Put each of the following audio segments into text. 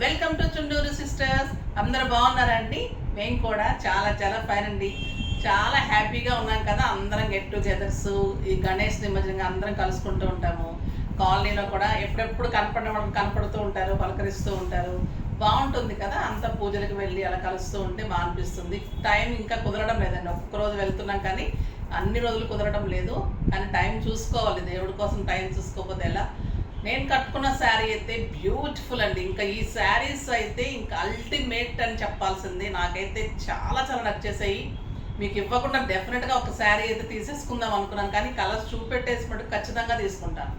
Welcome to Chunduru sisters. అందరు బాగున్నారండి? మేము కూడా చాలా చాలా ఫైన్ అండి. చాలా హ్యాపీగా ఉన్నాం కదా. అందరం గెట్ టుగెదర్స్, ఈ గణేష్ నిమజ్జనంగా అందరం కలుసుకుంటూ ఉంటాము. కాలనీలో కూడా ఎప్పుడెప్పుడు కనపడుతూ ఉంటారు, పలకరిస్తూ ఉంటారు. బాగుంటుంది కదా. అంత పూజలకు వెళ్ళి అలా కలుస్తూ ఉంటే బాగా అనిపిస్తుంది. టైం ఇంకా కుదరడం లేదండి. ఒక్కొక్క రోజు వెళ్తున్నాం కానీ అన్ని రోజులు కుదరడం లేదు. కానీ టైం చూసుకోవాలి, దేవుడి కోసం టైం చూసుకోకపోతే ఎలా. నేను కట్టుకున్న శారీ అయితే బ్యూటిఫుల్ అండి. ఇంకా ఈ శారీస్ అయితే ఇంకా అల్టిమేట్ అని చెప్పాల్సింది. నాకైతే చాలా చాలా నచ్చేసాయి. మీకు ఇవ్వకుండా డెఫినెట్గా ఒక శారీ అయితే తీసేసుకుందాం అనుకున్నాను, కానీ కలర్స్ చూపెట్టేసి మటుకు ఖచ్చితంగా తీసుకుంటాను.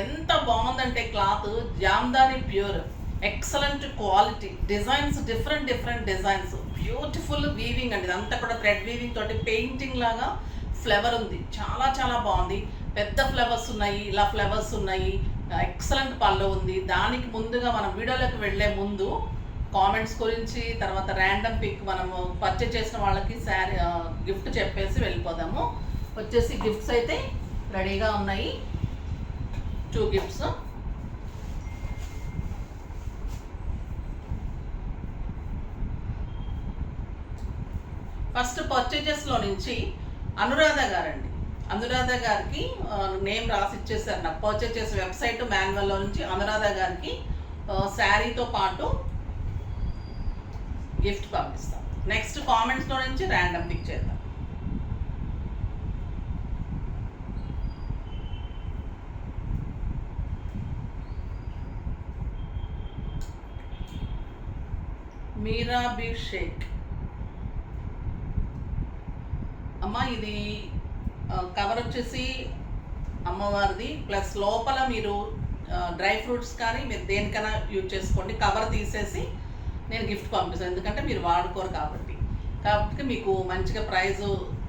ఎంత బాగుందంటే cloth Jamdani pure, excellent quality, designs different designs, beautiful weaving అండి. ఇదంతా కూడా థ్రెడ్ వీవింగ్ తోటి పెయింటింగ్ లాగా ఫ్లవర్ ఉంది. చాలా చాలా బాగుంది. పెద్ద ఫ్లవర్స్ ఉన్నాయి, ఇలా ఫ్లవర్స్ ఉన్నాయి. ఎక్సలెంట్ పళ్ళు ఉంది. దానికి ముందుగా మనం వీడియోలోకి వెళ్ళే ముందు కామెంట్స్ గురించి, తర్వాత ర్యాండమ్ పిక్ మనము పర్చేజ్ చేసిన వాళ్ళకి శారీ గిఫ్ట్ చెప్పేసి వెళ్ళిపోదాము. వచ్చేసి గిఫ్ట్స్ అయితే రెడీగా ఉన్నాయి. 2 గిఫ్ట్స్. ఫస్ట్ పర్చేజెస్లో నుంచి అనురాధ గారండి. అనురాధ గారికి నేమ్ రాసి ఇచ్చేసారు నాకు. పర్చేజ్ చేసే వెబ్సైట్ మాన్యువల్లో నుంచి అనురాధ గారికి శారీతో పాటు గిఫ్ట్ పంపిస్తాం. నెక్స్ట్ కామెంట్స్లో నుంచి ర్యాండమ్ పిక్ చేద్దాం. మీరాబీ షేక్ అమ్మ, ఇది కవర్ వచ్చేసి అమ్మవారిది, ప్లస్ లోపల మీరు డ్రై ఫ్రూట్స్ కానీ మీరు దేనికైనా యూజ్ చేసుకోండి. కవర్ తీసేసి నేను గిఫ్ట్ పంపిస్తాను, ఎందుకంటే మీరు వాడుకోరు కాబట్టి మీకు మంచిగా ప్రైజ్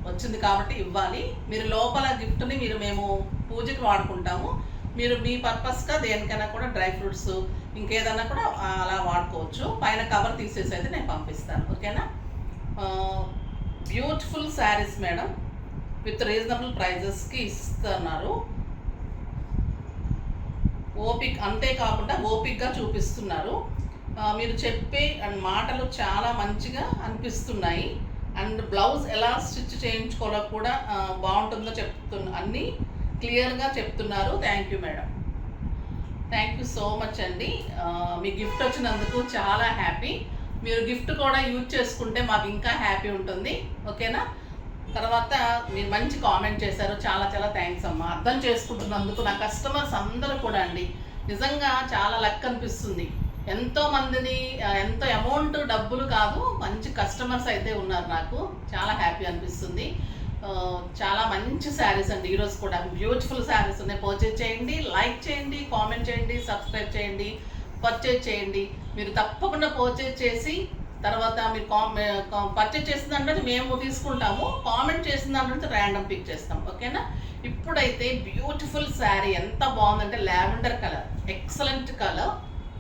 వచ్చింది కాబట్టి ఇవ్వాలి. మీరు లోపల గిఫ్ట్ని మేము పూజకి వాడుకుంటాము. మీరు మీ పర్పస్గా దేనికైనా కూడా డ్రై ఫ్రూట్స్ ఇంకేదన్నా కూడా అలా వాడుకోవచ్చు. పైన కవర్ తీసేసి అయితే నేను పంపిస్తాను. ఓకేనా? Beautiful saris madam, with reasonable ప్రైజెస్కి ఇస్తున్నారు. అంతేకాకుండా ఓపిక్గా చూపిస్తున్నారు. మీరు చెప్పే మాటలు చాలా మంచిగా అనిపిస్తున్నాయి. అండ్ బ్లౌజ్ ఎలా స్టిచ్ చేయించుకోవాలో కూడా బాగుంటుందో అన్నీ క్లియర్గా చెప్తున్నారు. Thank you madam. Thank you so much అండి. మీ గిఫ్ట్ వచ్చినందుకు చాలా హ్యాపీ. మీరు గిఫ్ట్ కూడా యూజ్ చేసుకుంటే మాకు ఇంకా హ్యాపీ ఉంటుంది. ఓకేనా? తర్వాత మీరు మంచి కామెంట్ చేశారు, చాలా చాలా థ్యాంక్స్ అమ్మా. అర్థం చేసుకుంటున్నందుకు నా కస్టమర్స్ అందరూ కూడా అండి నిజంగా చాలా లక్ అనిపిస్తుంది. ఎంతోమందిని ఎంతో అమౌంట్ డబ్బులు కాదు, మంచి కస్టమర్స్ అయితే ఉన్నారు. నాకు చాలా హ్యాపీ అనిపిస్తుంది. చాలా మంచి శారీస్ అండి. ఈరోజు కూడా బ్యూటిఫుల్ శారీస్ ఉన్నాయి. పర్చేజ్ చేయండి, లైక్ చేయండి, కామెంట్ చేయండి, సబ్స్క్రైబ్ చేయండి, పర్చేజ్ చేయండి. మీరు తప్పకుండా పర్చేజ్ చేసి తర్వాత మీరు పర్చేజ్ చేసిన దాంట్లో మేము తీసుకుంటాము. కామెంట్ చేసిన దాంట్లో ర్యాండమ్ పిక్ చేస్తాం. ఓకేనా? ఇప్పుడైతే బ్యూటిఫుల్ శారీ ఎంత బాగుందంటే lavender colour, excellent colour,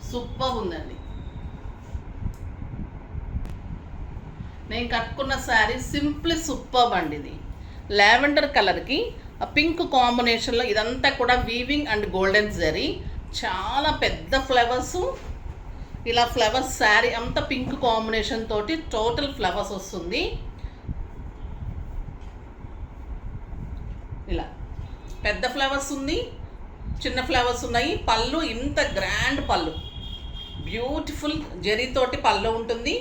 super ఉందండి. నేను కట్టుకున్న శారీ సింప్లీ సూపర్ అండి. ఇది లావెండర్ కలర్కి పింక్ కాంబినేషన్లో ఇదంతా కూడా వీవింగ్ అండ్ గోల్డెన్ జరీ, చాలా పెద్ద ఫ్లవర్స్, ఇలా ఫ్లవర్స్ శారీ అంతా పింక్ కాంబినేషన్ తోటి టోటల్ ఫ్లవర్స్ వస్తుంది. ఇలా పెద్ద ఫ్లవర్స్ ఉంది, చిన్న ఫ్లవర్స్ ఉన్నాయి. పళ్ళు ఇంత గ్రాండ్ పళ్ళు, బ్యూటిఫుల్ జరీతోటి పళ్ళు ఉంటుంది.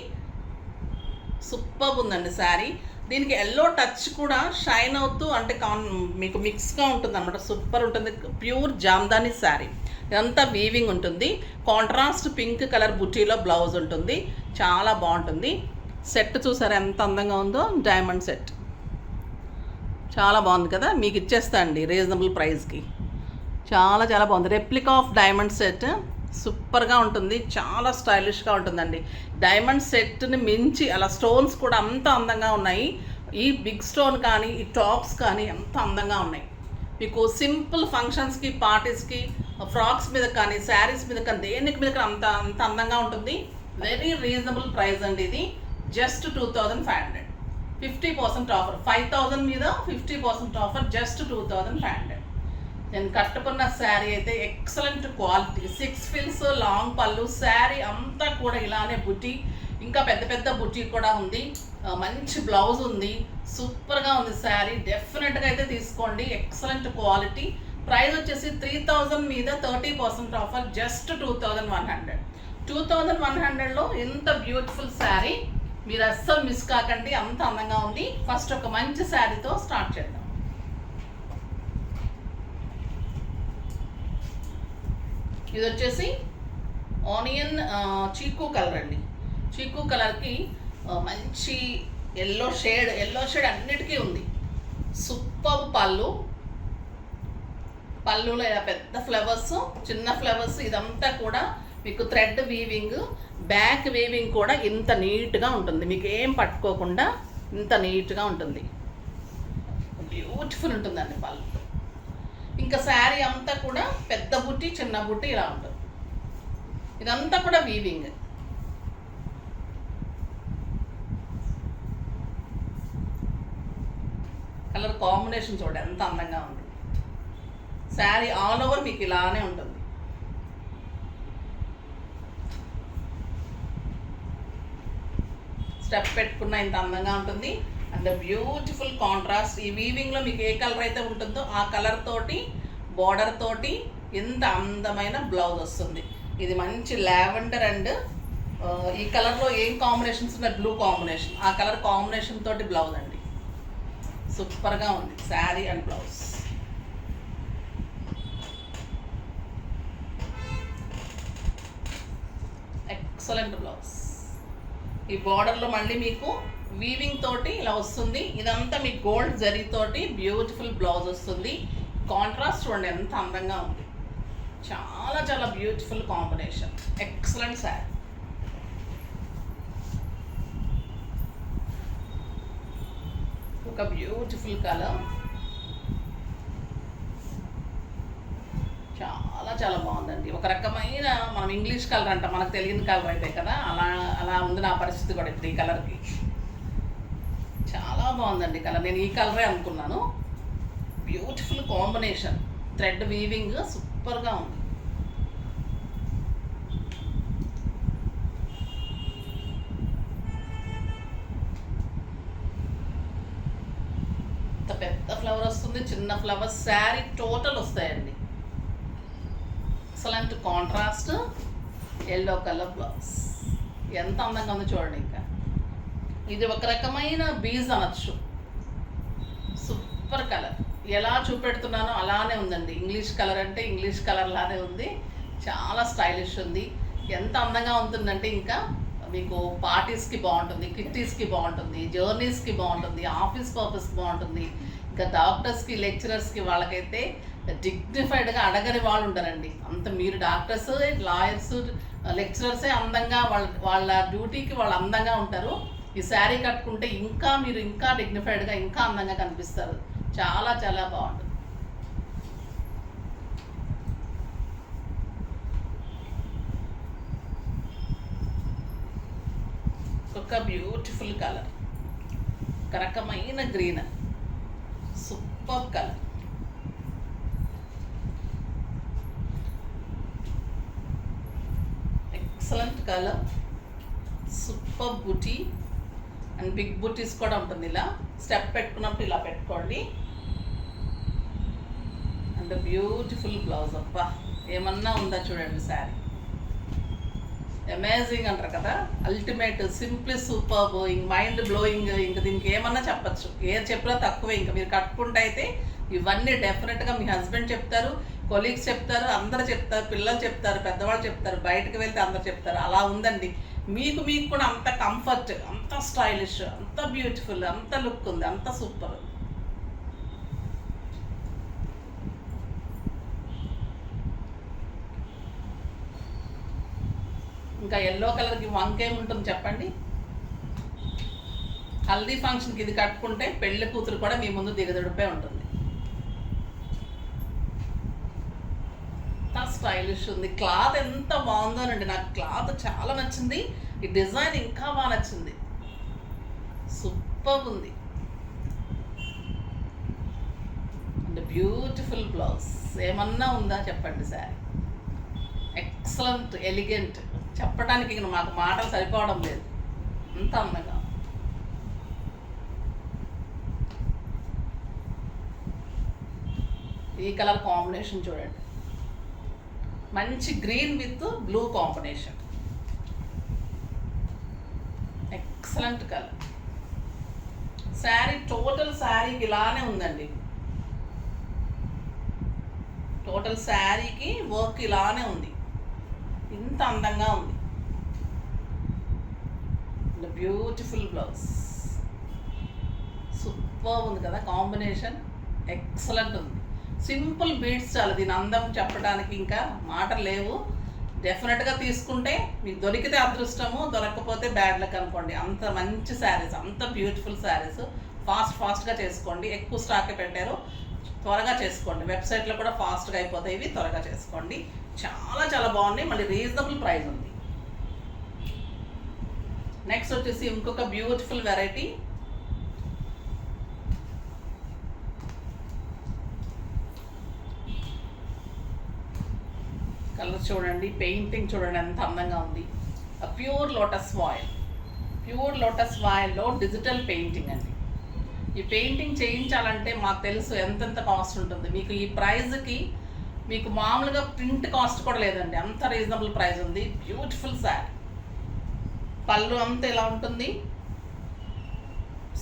సూపర్ ఉందండి శారీ. దీనికి ఎల్లో టచ్ కూడా షైన్ అవుతూ అంటే మీకు మిక్స్గా ఉంటుంది అన్నమాట. సూపర్ ఉంటుంది. ప్యూర్ జామ్దాని శారీ, ఇదంతా వీవింగ్ ఉంటుంది. కాంట్రాస్ట్ పింక్ కలర్ బుటీలో బ్లౌజ్ ఉంటుంది. చాలా బాగుంటుంది. సెట్ చూసారా ఎంత అందంగా ఉందో? డైమండ్ సెట్ చాలా బాగుంది కదా. మీకు ఇచ్చేస్తా అండి రీజనబుల్ ప్రైస్కి. చాలా చాలా బాగుంది. రెప్లికా ఆఫ్ డైమండ్ సెట్ సూపర్గా ఉంటుంది. చాలా స్టైలిష్గా ఉంటుందండి. డైమండ్ సెట్ని మించి అలా స్టోన్స్ కూడా అంత అందంగా ఉన్నాయి. ఈ బిగ్ స్టోన్ కానీ ఈ టాప్స్ కానీ ఎంత అందంగా ఉన్నాయి. మీకు సింపుల్ ఫంక్షన్స్కి, పార్టీస్కి, ఫ్రాక్స్ మీద కానీ, శారీస్ మీద కానీ, దేనికి మీద కానీ అంత అందంగా ఉంటుంది. వెరీ రీజనబుల్ ప్రైస్ అండి. ఇది జస్ట్ 2500, 50% ఆఫర్. 5000 మీద 50% ఆఫర్, జస్ట్ 2500. నేను కట్టుకున్న శారీ అయితే ఎక్సలెంట్ క్వాలిటీ, 6 ఫిల్స్ లాంగ్ పళ్ళు, శారీ అంతా కూడా ఇలానే బుట్టి, ఇంకా పెద్ద పెద్ద బుట్టి కూడా ఉంది, మంచి బ్లౌజ్ ఉంది, సూపర్గా ఉంది శారీ. డెఫినెట్గా అయితే తీసుకోండి, ఎక్సలెంట్ క్వాలిటీ. ప్రైస్ వచ్చేసి 3000 మీద 30% ఆఫర్, జస్ట్ 2100. 2100లో ఇంత బ్యూటిఫుల్ శారీ మీరు అస్సలు మిస్ కాకండి, అంత అందంగా ఉంది. ఫస్ట్ ఒక మంచి శారీతో స్టార్ట్ చేద్దాం. ఇది వచ్చేసి ఆనియన్ చీకు కలర్ అండి. చీకు కలర్కి మంచి ఎల్లో షేడ్ అన్నిటికీ ఉంది. సూపర్ పళ్ళులో ఇలా పెద్ద ఫ్లవర్స్, చిన్న ఫ్లవర్స్, ఇదంతా కూడా మీకు థ్రెడ్ వీవింగ్, బ్యాక్ వీవింగ్ కూడా ఇంత నీట్గా ఉంటుంది, మీకు ఏం పట్టుకోకుండా ఇంత నీట్గా ఉంటుంది, బ్యూటిఫుల్ ఉంటుందండి పళ్ళు. ఇంకా శారీ అంతా కూడా పెద్ద బుట్టి చిన్న బుట్టి ఇలా ఉంటుంది, ఇదంతా కూడా వీవింగ్. కలర్ కాంబినేషన్ చూడండి ఎంత అందంగా ఉంది. శారీ ఆల్ ఓవర్ మీకు ఇలానే ఉంటుంది. స్టెప్ పెట్టుకున్న ఇంత అందంగా ఉంటుంది అండ్ బ్యూటిఫుల్ కాంట్రాస్ట్. ఈ వీవింగ్లో మీకు ఏ కలర్ అయితే ఉంటుందో ఆ కలర్ తోటి, బార్డర్ తోటి ఎంత అందమైన బ్లౌజ్ వస్తుంది. ఇది మంచి లావెండర్ అండ్ ఈ కలర్లో ఏం కాంబినేషన్స్ ఉన్నాయి, బ్లూ కాంబినేషన్, ఆ కలర్ కాంబినేషన్ తోటి బ్లౌజ్ అండి. సూపర్గా ఉంది sari and blouse. Excellent blouse. ఈ బార్డర్లో మళ్ళీ మీకు వీవింగ్ తోటి ఇలా వస్తుంది, ఇదంతా మీకు గోల్డ్ జరీ తోటి బ్యూటిఫుల్ బ్లౌజ్ వస్తుంది. కాంట్రాస్ట్ చూడండి ఎంత అందంగా ఉంది, చాలా చాలా బ్యూటిఫుల్ కాంబినేషన్, ఎక్సలెంట్ శారీ. ఒక బ్యూటిఫుల్ కలర్, చాలా చాలా బాగుందండి. ఒక రకమైన మనం ఇంగ్లీష్ కలర్ అంట, మనకు తెలియని కలర్ అయితే కదా, అలా ఉంది నా పరిస్థితి కూడా ఇప్పుడు ఈ కలర్కి. చాలా బాగుందండి కలర్, నేను ఈ కలరే అనుకున్నాను. బ్యూటిఫుల్ కాంబినేషన్, థ్రెడ్ వీవింగ్ సూపర్గా ఉంది. పెద్ద ఫ్లవర్ వస్తుంది, చిన్న ఫ్లవర్, శారీ టోటల్ వస్తాయండి. Excellent contrast, yellow colour blouse, ఎంత అందంగా ఉంది చూడండి. ఇంకా ఇది ఒక రకమైన బీజ్ అనొచ్చు, సూపర్ కలర్. ఎలా చూపెడుతున్నానో అలానే ఉందండి. ఇంగ్లీష్ కలర్ అంటే ఇంగ్లీష్ కలర్ లానే ఉంది, చాలా స్టైలిష్ ఉంది. ఎంత అందంగా ఉంటుందంటే ఇంకా మీకు పార్టీస్కి బాగుంటుంది, కిట్టీస్కి బాగుంటుంది, జర్నీస్కి బాగుంటుంది, ఆఫీస్ పర్పస్కి బాగుంటుంది. ఇంకా డాక్టర్స్కి, లెక్చరర్స్కి వాళ్ళకైతే డిగ్నిఫైడ్గా అడగని వాళ్ళు ఉంటారండి. అంత మీరు డాక్టర్స్, లాయర్స్, లెక్చరర్సే అందంగా వాళ్ళ డ్యూటీకి వాళ్ళు అందంగా ఉంటారు. ఈ శారీ కట్టుకుంటే మీరు ఇంకా డిగ్నిఫైడ్గా, ఇంకా అందంగా కనిపిస్తారు. చాలా చాలా బాగుంటుంది. ఒక బ్యూటిఫుల్ కలర్, ఒక రకమైన green, super colour. Excellent colour, super buti and big బుటీస్ కూడా ఉంటుంది. ఇలా స్టెప్ పెట్టుకున్నప్పుడు ఇలా పెట్టుకోండి. And beautiful blouse. అబ్బా ఏమన్నా ఉందా చూడండి శారీ, అమేజింగ్ అంటారు కదా, అల్టిమేట్, సింప్లీ సూపర్బ్, ఇంక మైండ్ బ్లోయింగ్. ఇంక దీనికి ఏమన్నా చెప్పచ్చు, ఏది చెప్పినా తక్కువే. ఇంకా మీరు కట్టుకుంటే అయితే ఇవన్నీ డెఫినెట్గా మీ హస్బెండ్ చెప్తారు, కొలీగ్స్ చెప్తారు, అందరు చెప్తారు, పిల్లలు చెప్తారు, పెద్దవాళ్ళు చెప్తారు, బయటకు వెళ్తే అందరు చెప్తారు. అలా ఉందండి. మీకు కూడా అంత కంఫర్ట్, అంత స్టైలిష్, అంత బ్యూటిఫుల్, అంత లుక్ ఉంది, అంత సూపర్. ఇంకా ఎల్లో కలర్కి వంకేముంటుంది చెప్పండి. హల్దీ ఫంక్షన్కి ఇది కట్టుకుంటే పెళ్లి కూతురు కూడా మీ ముందు దిగదుడిపై ఉంటుంది. ఎంత స్టైలిష్ ఉంది, క్లాత్ ఎంత బాగుందోనండి. నాకు క్లాత్ చాలా నచ్చింది, ఈ డిజైన్ ఇంకా బాగా నచ్చింది, సూపర్ ఉంది. And beautiful blouse. ఏమన్నా ఉందా చెప్పండి. శారీ ఎక్సలెంట్, ఎలిగెంట్, చెప్పడానికి ఇంక మాకు మాటలు సరిపోవడం లేదు, అంత అందంగా. ఈ కలర్ కాంబినేషన్ చూడండి, మంచి green with blue combination, excellent colour. Sari total శారీకి ఇలానే ఉందండి, టోటల్ శారీకి వర్క్ ఇలానే ఉంది, ఇంత అందంగా ఉంది. బ్యూటిఫుల్ బ్లౌజ్, సూపర్ ఉంది కదా కాంబినేషన్, ఎక్సలెంట్ ఉంది. సింపుల్ బీడ్స్ చాలు దీని అందం చెప్పడానికి, ఇంకా మాటలు లేవు. డెఫినెట్గా తీసుకుంటే మీకు దొరికితే అదృష్టము, దొరకకపోతే బ్యాడ్ లక్ అనుకోండి. అంత మంచి శారీస్, అంత బ్యూటిఫుల్ శారీస్. ఫాస్ట్గా చేసుకోండి, ఎక్కువ స్టాకే పెట్టారు, త్వరగా చేసుకోండి. వెబ్సైట్లో కూడా ఫాస్ట్గా అయిపోతాయి ఇవి, త్వరగా చేసుకోండి. చాలా చాలా బాగున్నాయి, మళ్ళీ రీజనబుల్ ప్రైస్ ఉంది. నెక్స్ట్ వచ్చేసి ఇంకొక బ్యూటిఫుల్ వెరైటీ, కలర్ చూడండి, పెయింటింగ్ చూడండి ఎంత అందంగా ఉంది. Pure lotus oil, pure lotus ఆయిల్లో డిజిటల్ పెయింటింగ్ అండి. ఈ పెయింటింగ్ చేయించాలంటే మాకు తెలుసు ఎంతెంత కాస్ట్ ఉంటుంది. మీకు ఈ ప్రైజ్కి మీకు మామూలుగా ప్రింట్ కాస్ట్ కూడా లేదండి, అంత రీజనబుల్ ప్రైస్ ఉంది. బ్యూటిఫుల్ శారీ, పళ్ళు అంతా ఇలా ఉంటుంది,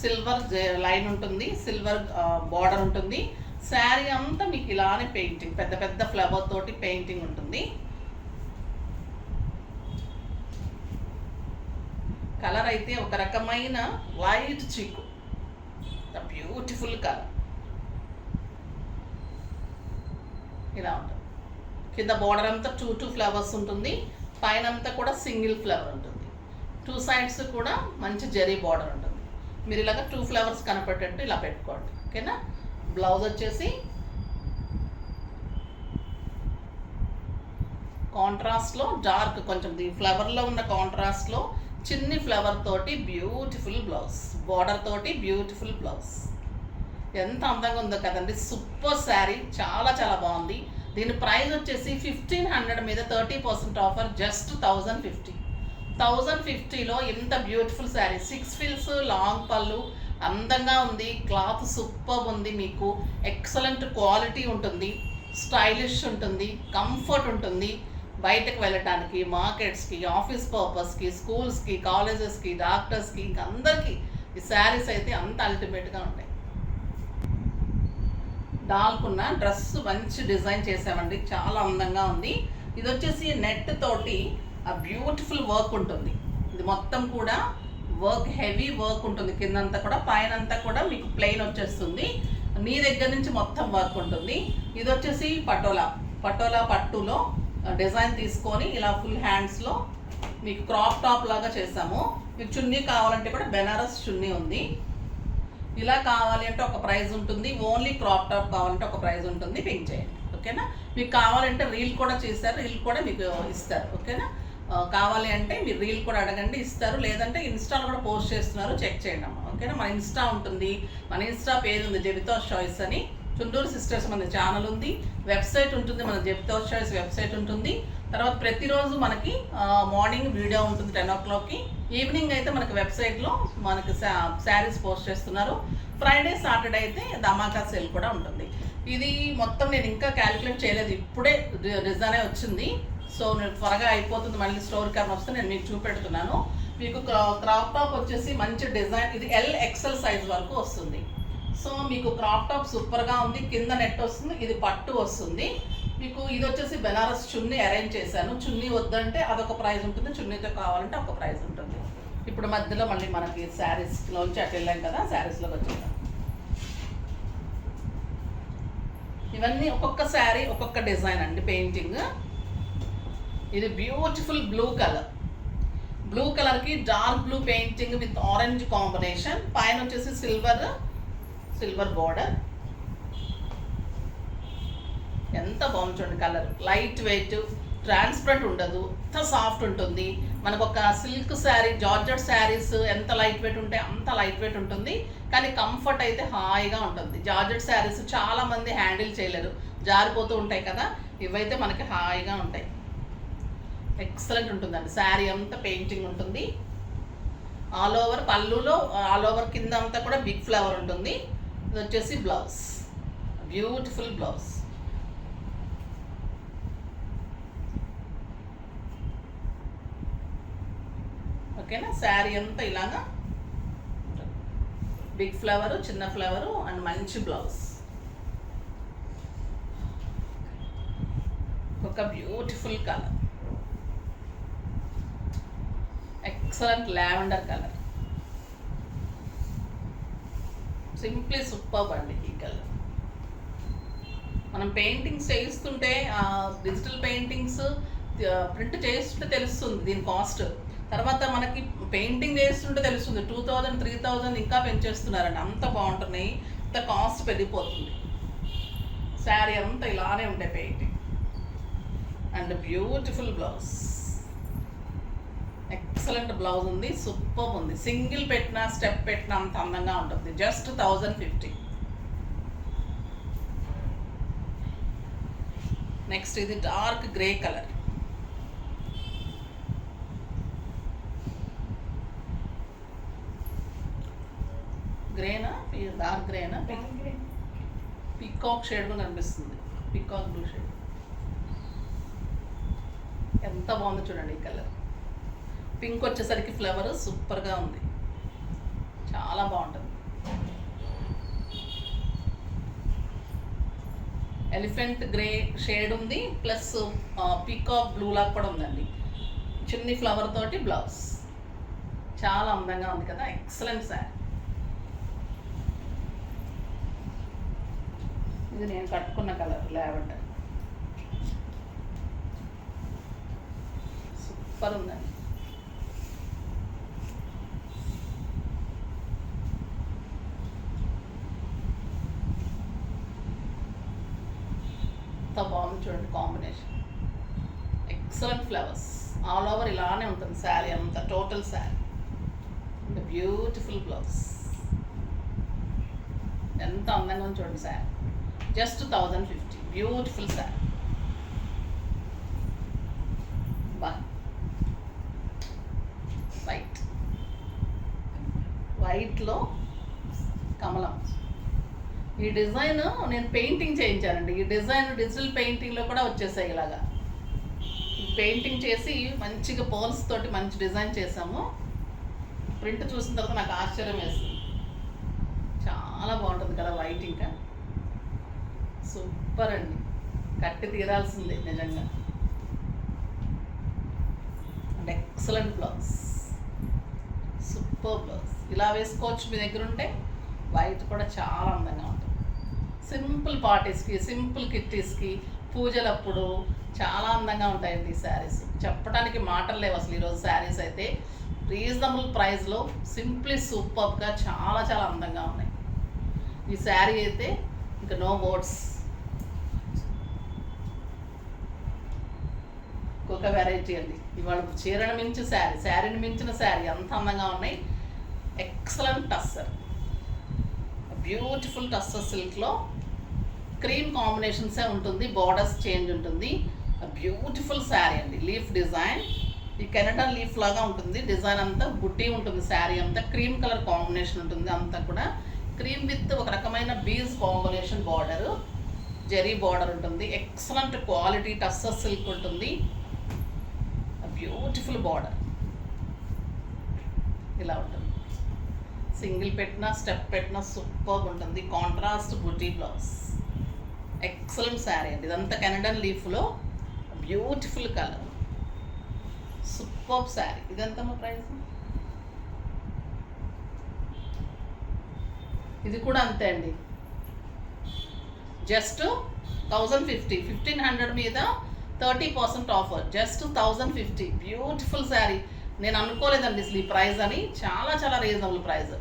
సిల్వర్ లైన్ ఉంటుంది, సిల్వర్ బార్డర్ ఉంటుంది. శారీ అంతా మీకు ఇలానే పెయింటింగ్, పెద్ద పెద్ద ఫ్లవర్ తోటి పెయింటింగ్ ఉంటుంది. కలర్ అయితే ఒక రకమైన వైట్ చీకు, బ్యూటిఫుల్ కలర్, ఇలా ఉంటుంది. కింద బార్డర్ అంతా టూ ఫ్లవర్స్ ఉంటుంది, పైన అంతా కూడా సింగిల్ ఫ్లవర్ ఉంటుంది. 2 సైడ్స్ కూడా మంచి జరీ బార్డర్ ఉంటుంది. మీరు ఇలాగ 2 ఫ్లవర్స్ కనపడేటట్టు ఇలా పెట్టుకోండి, ఓకేనా. బ్లౌజ్ వచ్చేసి కాంట్రాస్ట్లో డార్క్, కొంచెం ఈ ఫ్లవర్లో ఉన్న కాంట్రాస్ట్లో చిన్ని ఫ్లవర్ తోటి బ్యూటిఫుల్ బ్లౌజ్, బార్డర్ తోటి బ్యూటిఫుల్ బ్లౌజ్. ఎంత అందంగా ఉందో కదండి, సూపర్ శారీ, చాలా చాలా బాగుంది. దీని ప్రైస్ వచ్చేసి 1500 మీద 30% ఆఫర్, జస్ట్ 1050. 1050లో ఇంత బ్యూటిఫుల్ శారీ, 6 ఫిల్స్, లాంగ్ పళ్ళు, అందంగా ఉంది. క్లాత్ సూపర్ ఉంది, మీకు ఎక్సలెంట్ క్వాలిటీ ఉంటుంది, స్టైలిష్ ఉంటుంది, కంఫర్ట్ ఉంటుంది. బయటకు వెళ్ళటానికి, మార్కెట్స్కి, ఆఫీస్ పర్పస్కి, స్కూల్స్కి, కాలేజెస్కి, డాక్టర్స్కి, ఇంక అందరికీ ఈ శారీస్ అయితే అంత అల్టిమేట్గా ఉంటాయి. డాల్కున్న డ్రెస్ మంచి డిజైన్ చేసామండి, చాలా అందంగా ఉంది. ఇది వచ్చేసి నెట్ తోటి ఆ బ్యూటిఫుల్ వర్క్ ఉంటుంది. ఇది మొత్తం కూడా వర్క్, హెవీ వర్క్ ఉంటుంది కిందంతా కూడా, పైన అంతా కూడా మీకు ప్లెయిన్ వచ్చేస్తుంది. నీ దగ్గర నుంచి మొత్తం వర్క్ ఉంటుంది. ఇది వచ్చేసి పటోలా పట్టులో డిజైన్ తీసుకొని ఇలా ఫుల్ హ్యాండ్స్లో మీకు క్రాప్ టాప్ లాగా చేసాము. మీకు చున్నీ కావాలంటే కూడా బెనారస్ చున్నీ ఉంది. ఇలా కావాలి అంటే ఒక ప్రైస్ ఉంటుంది, ఓన్లీ క్రాప్ టాప్ కావాలంటే ఒక ప్రైస్ ఉంటుంది. పింక్ చేయండి, ఓకేనా. మీకు కావాలంటే రీల్ కూడా చేస్తారు, రీల్ కూడా మీకు ఇస్తారు, ఓకేనా. కావాలి అంటే మీరు రీల్ కూడా అడగండి, ఇస్తారు. లేదంటే ఇన్స్టాలో కూడా పోస్ట్ చేస్తున్నారు, చెక్ చేయండి అమ్మా, ఓకేనా. మన ఇన్స్టా ఉంటుంది, మన ఇన్స్టా పేజ్ ఉంది జెబితాస్ చాయిస్ అని, చుండూరు సిస్టర్స్ మన ఛానల్ ఉంది, వెబ్సైట్ ఉంటుంది, మన జెబితాస్ చాయిస్ వెబ్సైట్ ఉంటుంది. తర్వాత ప్రతిరోజు మనకి మార్నింగ్ వీడియో ఉంటుంది 10 o'clockకి, ఈవినింగ్ అయితే మనకి వెబ్సైట్లో మనకి శారీస్ పోస్ట్ చేస్తున్నారు. ఫ్రైడే, సాటర్డే అయితే ధమాకా సేల్ కూడా ఉంటుంది. ఇది మొత్తం నేను ఇంకా క్యాలిక్యులేట్ చేయలేదు, ఇప్పుడే డిజైనే వచ్చింది. సో నేను త్వరగా అయిపోతుంది, మళ్ళీ స్టోర్ కర్న్ వస్తే నేను మీకు చూపెడుతున్నాను. మీకు క్రాప్ టాప్ వచ్చేసి మంచి డిజైన్, ఇది LXL సైజ్ వరకు వస్తుంది. సో మీకు క్రాప్ టాప్ సూపర్గా ఉంది, కింద నెట్ వస్తుంది, ఇది పట్టు వస్తుంది. మీకు ఇది వచ్చేసి బెనారస్ చున్నీ అరేంజ్ చేశాను. చున్నీ వద్దంటే అదొక ప్రైస్ ఉంటుంది, చున్నీతో కావాలంటే ఒక ప్రైస్ ఉంటుంది. ఇప్పుడు మధ్యలో మళ్ళీ మనకి శారీస్లోంచి అటు వెళ్ళాం కదా, శారీస్లోకి వచ్చేద్దాం. ఇవన్నీ ఒక్కొక్క శారీ ఒక్కొక్క డిజైన్ అండి, పెయింటింగ్. ఇది బ్యూటిఫుల్ బ్లూ కలర్, బ్లూ కలర్కి dark blue painting with orange combination. పైన వచ్చేసి సిల్వర్ బార్డర్. ఎంత బాగుంది చూడండి కలర్, లైట్ వెయిట్, ట్రాన్స్పరెంట్ ఉండదు, ఎంత సాఫ్ట్ ఉంటుంది. మనకు ఒక సిల్క్ శారీ, జార్జెట్ శారీస్ ఎంత లైట్ వెయిట్ ఉంటే అంత లైట్ వెయిట్ ఉంటుంది, కానీ కంఫర్ట్ అయితే హాయిగా ఉంటుంది. జార్జెట్ శారీస్ చాలామంది హ్యాండిల్ చేయలేరు, జారిపోతూ ఉంటాయి కదా, ఇవైతే మనకి హాయిగా ఉంటాయి. ఎక్సలెంట్ ఉంటుందండి. శారీ అంతా పెయింటింగ్ ఉంటుంది. ఆల్ ఓవర్ పళ్ళులో ఆల్ ఓవర్ కింద అంతా కూడా బిగ్ ఫ్లవర్ ఉంటుంది. ఇది వచ్చేసి బ్లౌజ్, బ్యూటిఫుల్ బ్లౌజ్. ఓకేనా. శారీ అంతా ఇలాగా బిగ్ ఫ్లవరు, చిన్న ఫ్లవరు అండ్ మంచి బ్లౌజ్. ఒక beautiful colour, excellent lavender colour, simply superb అండి. ఈ కలర్ మనం పెయింటింగ్స్ చేయిస్తుంటే, డిజిటల్ పెయింటింగ్స్ ప్రింట్ చేస్తుంటే తెలుస్తుంది దీని కాస్ట్. తర్వాత మనకి పెయింటింగ్ చేస్తుంటే తెలుస్తుంది 2000, 3000 ఇంకా పెంచేస్తున్నారండి. అంత బాగుంటున్నాయి, అంత కాస్ట్ పెరిగిపోతుంది. శారీ అంతా ఇలానే ఉంటాయి painting. And beautiful blouse, excellent blouse ఉంది, సూపర్ ఉంది. సింగిల్ పెట్టినా స్టెప్ పెట్టినా అంత అందంగా ఉంటుంది. జస్ట్ 1050. నెక్స్ట్ ఇది డార్క్ గ్రే కలర్. గ్రేనా, డార్క్ గ్రేనా, పీకాక్ షేడ్ కూడా కనిపిస్తుంది. పీకాక్ బ్లూ షేడ్ ఎంత బాగుందో చూడండి. ఈ కలర్ పింక్ వచ్చేసరికి ఫ్లవర్ సూపర్గా ఉంది, చాలా బాగుంటుంది. ఎలిఫెంట్ గ్రే షేడ్ ఉంది, ప్లస్ పీకాక్ బ్లూ లాగా కూడా ఉందండి. చిన్ని ఫ్లవర్ తోటి బ్లౌజ్, చాలా అందంగా ఉంది కదా. ఎక్సలెంట్ శారీ. ఇది నేను కట్టుకున్న కలర్ లావెండర్, సూపర్ ఉందండి. ఎంత బాగుంది చూడండి combination. Excellent flowers all over ఇలానే ఉంటుంది శారీ అంతా, టోటల్ శారీ. బ్యూటిఫుల్ బ్లౌజ్, ఎంత అందంగా ఉంది చూడండి శారీ. జస్ట్ 1050. బ్యూటిఫుల్ శారీ. బా వైట్లో కమలం. ఈ డిజైన్ నేను పెయింటింగ్ చేయించానండి. ఈ డిజైన్ డిజిటల్ పెయింటింగ్లో కూడా వచ్చేసాయి ఇలాగా. పెయింటింగ్ చేసి మంచిగా పోల్స్ తోటి మంచి డిజైన్ చేసాము. ప్రింట్ చూసిన తర్వాత నాకు ఆశ్చర్యం వేస్తుంది, చాలా బాగుంటుంది కదా వైట్. ఇంకా సూపర్ అండి, కట్టి తీరాల్సిందే నిజంగా. And excellent blouse, super blouse. ఇలా వేసుకోవచ్చు మీ దగ్గర ఉంటే. వైట్ కూడా చాలా అందంగా ఉంటుంది. సింపుల్ పార్టీస్కి, సింపుల్ కిట్టీస్కి, పూజలప్పుడు చాలా అందంగా ఉంటాయండి ఈ శారీస్. చెప్పడానికి మాటలు లేవు అసలు. ఈరోజు శారీస్ అయితే రీజనబుల్ ప్రైస్లో సింప్లీ సూపర్గా చాలా చాలా అందంగా ఉన్నాయి. ఈ శారీ అయితే ఇంకా నో వర్డ్స్. ఇంకొక వెరైటీ అండి ఇవాళ. చీరను మించి శారీ, శారీని మించిన శారీ, అంత అందంగా ఉన్నాయి. ఎక్సలెంట్ టస్సర్, బ్యూటిఫుల్ టస్సర్ సిల్క్లో క్రీమ్ కాంబినేషన్సే ఉంటుంది, బార్డర్స్ చేంజ్ ఉంటుంది. బ్యూటిఫుల్ శారీ అండి. లీఫ్ డిజైన్, ఈ కెనడా లీఫ్ లాగా ఉంటుంది డిజైన్ అంతా. బుట్టి ఉంటుంది శారీ అంతా. క్రీమ్ కలర్ కాంబినేషన్ ఉంటుంది అంతా కూడా. క్రీమ్ విత్ ఒక రకమైన beige combination border, zari border ఉంటుంది. ఎక్సలెంట్ క్వాలిటీ టస్సర్ సిల్క్ ఉంటుంది. బ్యూటిఫుల్ బార్డర్ ఇలా ఉంటుంది. సింగిల్ పెట్టినా స్టెప్ పెట్టినా సూపర్గా ఉంటుంది. కాంట్రాస్ట్ బుటీ బ్లౌజ్, ఎక్సలెంట్ శారీ అండి. ఇదంతా కెనడన్ లీఫ్లో బ్యూటిఫుల్ కలర్, సూపర్ శారీ. ఇదంతా మా ప్రైస్. ఇది కూడా అంతే అండి, జస్ట్ 1050. 1500 మీద 30% ఆఫర్, జస్ట్ 1050. బ్యూటిఫుల్ శారీ. నేను అనుకోలేదండి అసలు ఈ ప్రైస్ అని. చాలా చాలా రీజనబుల్ ప్రైస్,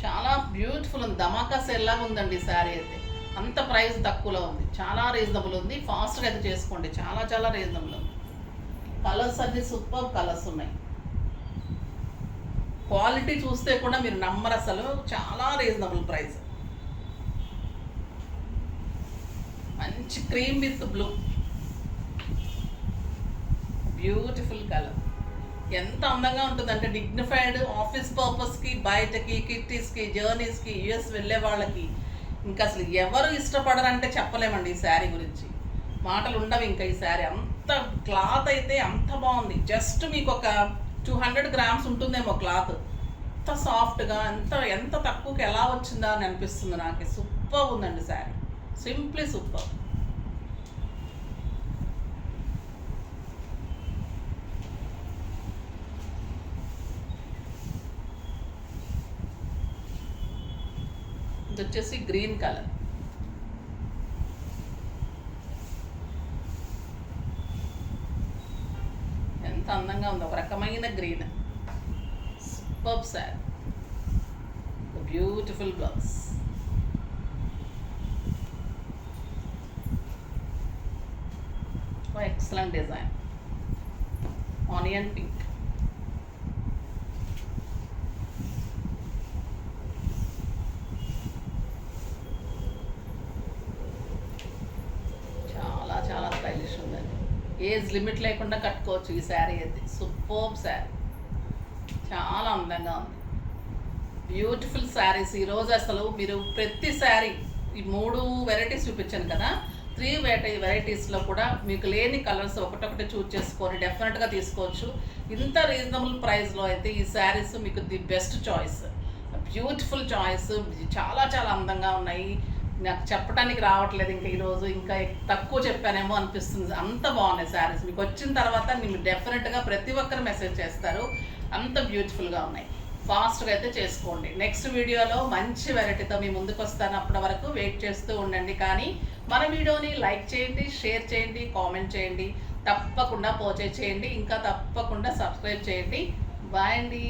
చాలా బ్యూటిఫుల్ ఉంది. ధమాకా సేల్ లాగా ఉందండి ఈ శారీ అయితే. అంత ప్రైస్ తక్కువలో ఉంది, చాలా రీజనబుల్ ఉంది. ఫాస్ట్గా అయితే చేసుకోండి, చాలా చాలా రీజనబుల్ ఉంది. కలర్స్ అన్ని సూపర్ కలర్స్ ఉన్నాయి. క్వాలిటీ చూస్తే కూడా మీరు నమ్మరు అసలు, చాలా రీజనబుల్ ప్రైస్. మంచి cream with blue, beautiful colour. ఎంత అందంగా ఉంటుందంటే డిగ్నిఫైడ్ ఆఫీస్ పర్పస్కి, బయటకి, కిట్టీస్కి, జర్నీస్కి, యుఎస్ వెళ్ళే వాళ్ళకి ఇంకా అసలు ఎవరు ఇష్టపడరంటే చెప్పలేమండి ఈ శారీ గురించి. మాటలు ఉండవు ఇంకా. ఈ శారీ అంత క్లాత్ అయితే అంత బాగుంది. జస్ట్ మీకు ఒక 200 గ్రామ్స్ ఉంటుందేమో క్లాత్. ఎంత సాఫ్ట్గా, ఎంత తక్కువకి ఎలా వచ్చిందా అని అనిపిస్తుంది నాకు. సూపర్ ఉందండి శారీ, సింప్లీ సూపర్. ఇది వచ్చేసి గ్రీన్ కలర్. ఎంత అందంగా ఉందో, ఒక రకమైన green. Super sari, beautiful blouse. Excellent design, onion pink. చాలా స్టైలిష్ ఉందండి. ఏజ్ లిమిట్ లేకుండా కట్టుకోవచ్చు ఈ శారీ అయితే. సూపర్ శారీ, చాలా అందంగా ఉంది. బ్యూటిఫుల్ శారీస్. ఈరోజు అసలు మీరు ప్రతి శారీ, ఈ 3 వెరైటీస్ చూపించాను కదా, 3 వెరైటీస్లో కూడా మీకు లేని కలర్స్ ఒకటొకటి చూస్ చేసుకొని డెఫినెట్గా తీసుకోవచ్చు. ఇంత రీజనబుల్ ప్రైస్లో అయితే ఈ శారీస్ మీకు the best choice, beautiful choice. చాలా అందంగా ఉన్నాయి. నాకు చెప్పడానికి రావట్లేదు ఇంకా ఈరోజు, ఇంకా తక్కువ చెప్పానేమో అనిపిస్తుంది. అంత బాగున్నాయి శారీస్. మీకు వచ్చిన తర్వాత మీరు డెఫినెట్గా ప్రతి ఒక్కరు మెసేజ్ చేస్తారు. అంత బ్యూటిఫుల్గా ఉన్నాయి. ఫాస్ట్గా అయితే చేసుకోండి. నెక్స్ట్ వీడియోలో మంచి వెరైటీతో మీ ముందుకు వస్తాను. అప్పటి వరకు వెయిట్ చేస్తూ ఉండండి. కానీ మన వీడియోని లైక్ చేయండి, షేర్ చేయండి, కామెంట్ చేయండి, తప్పకుండా పర్చేజ్ చేయండి, ఇంకా తప్పకుండా సబ్స్క్రైబ్ చేయండి. బాయ్ అండి.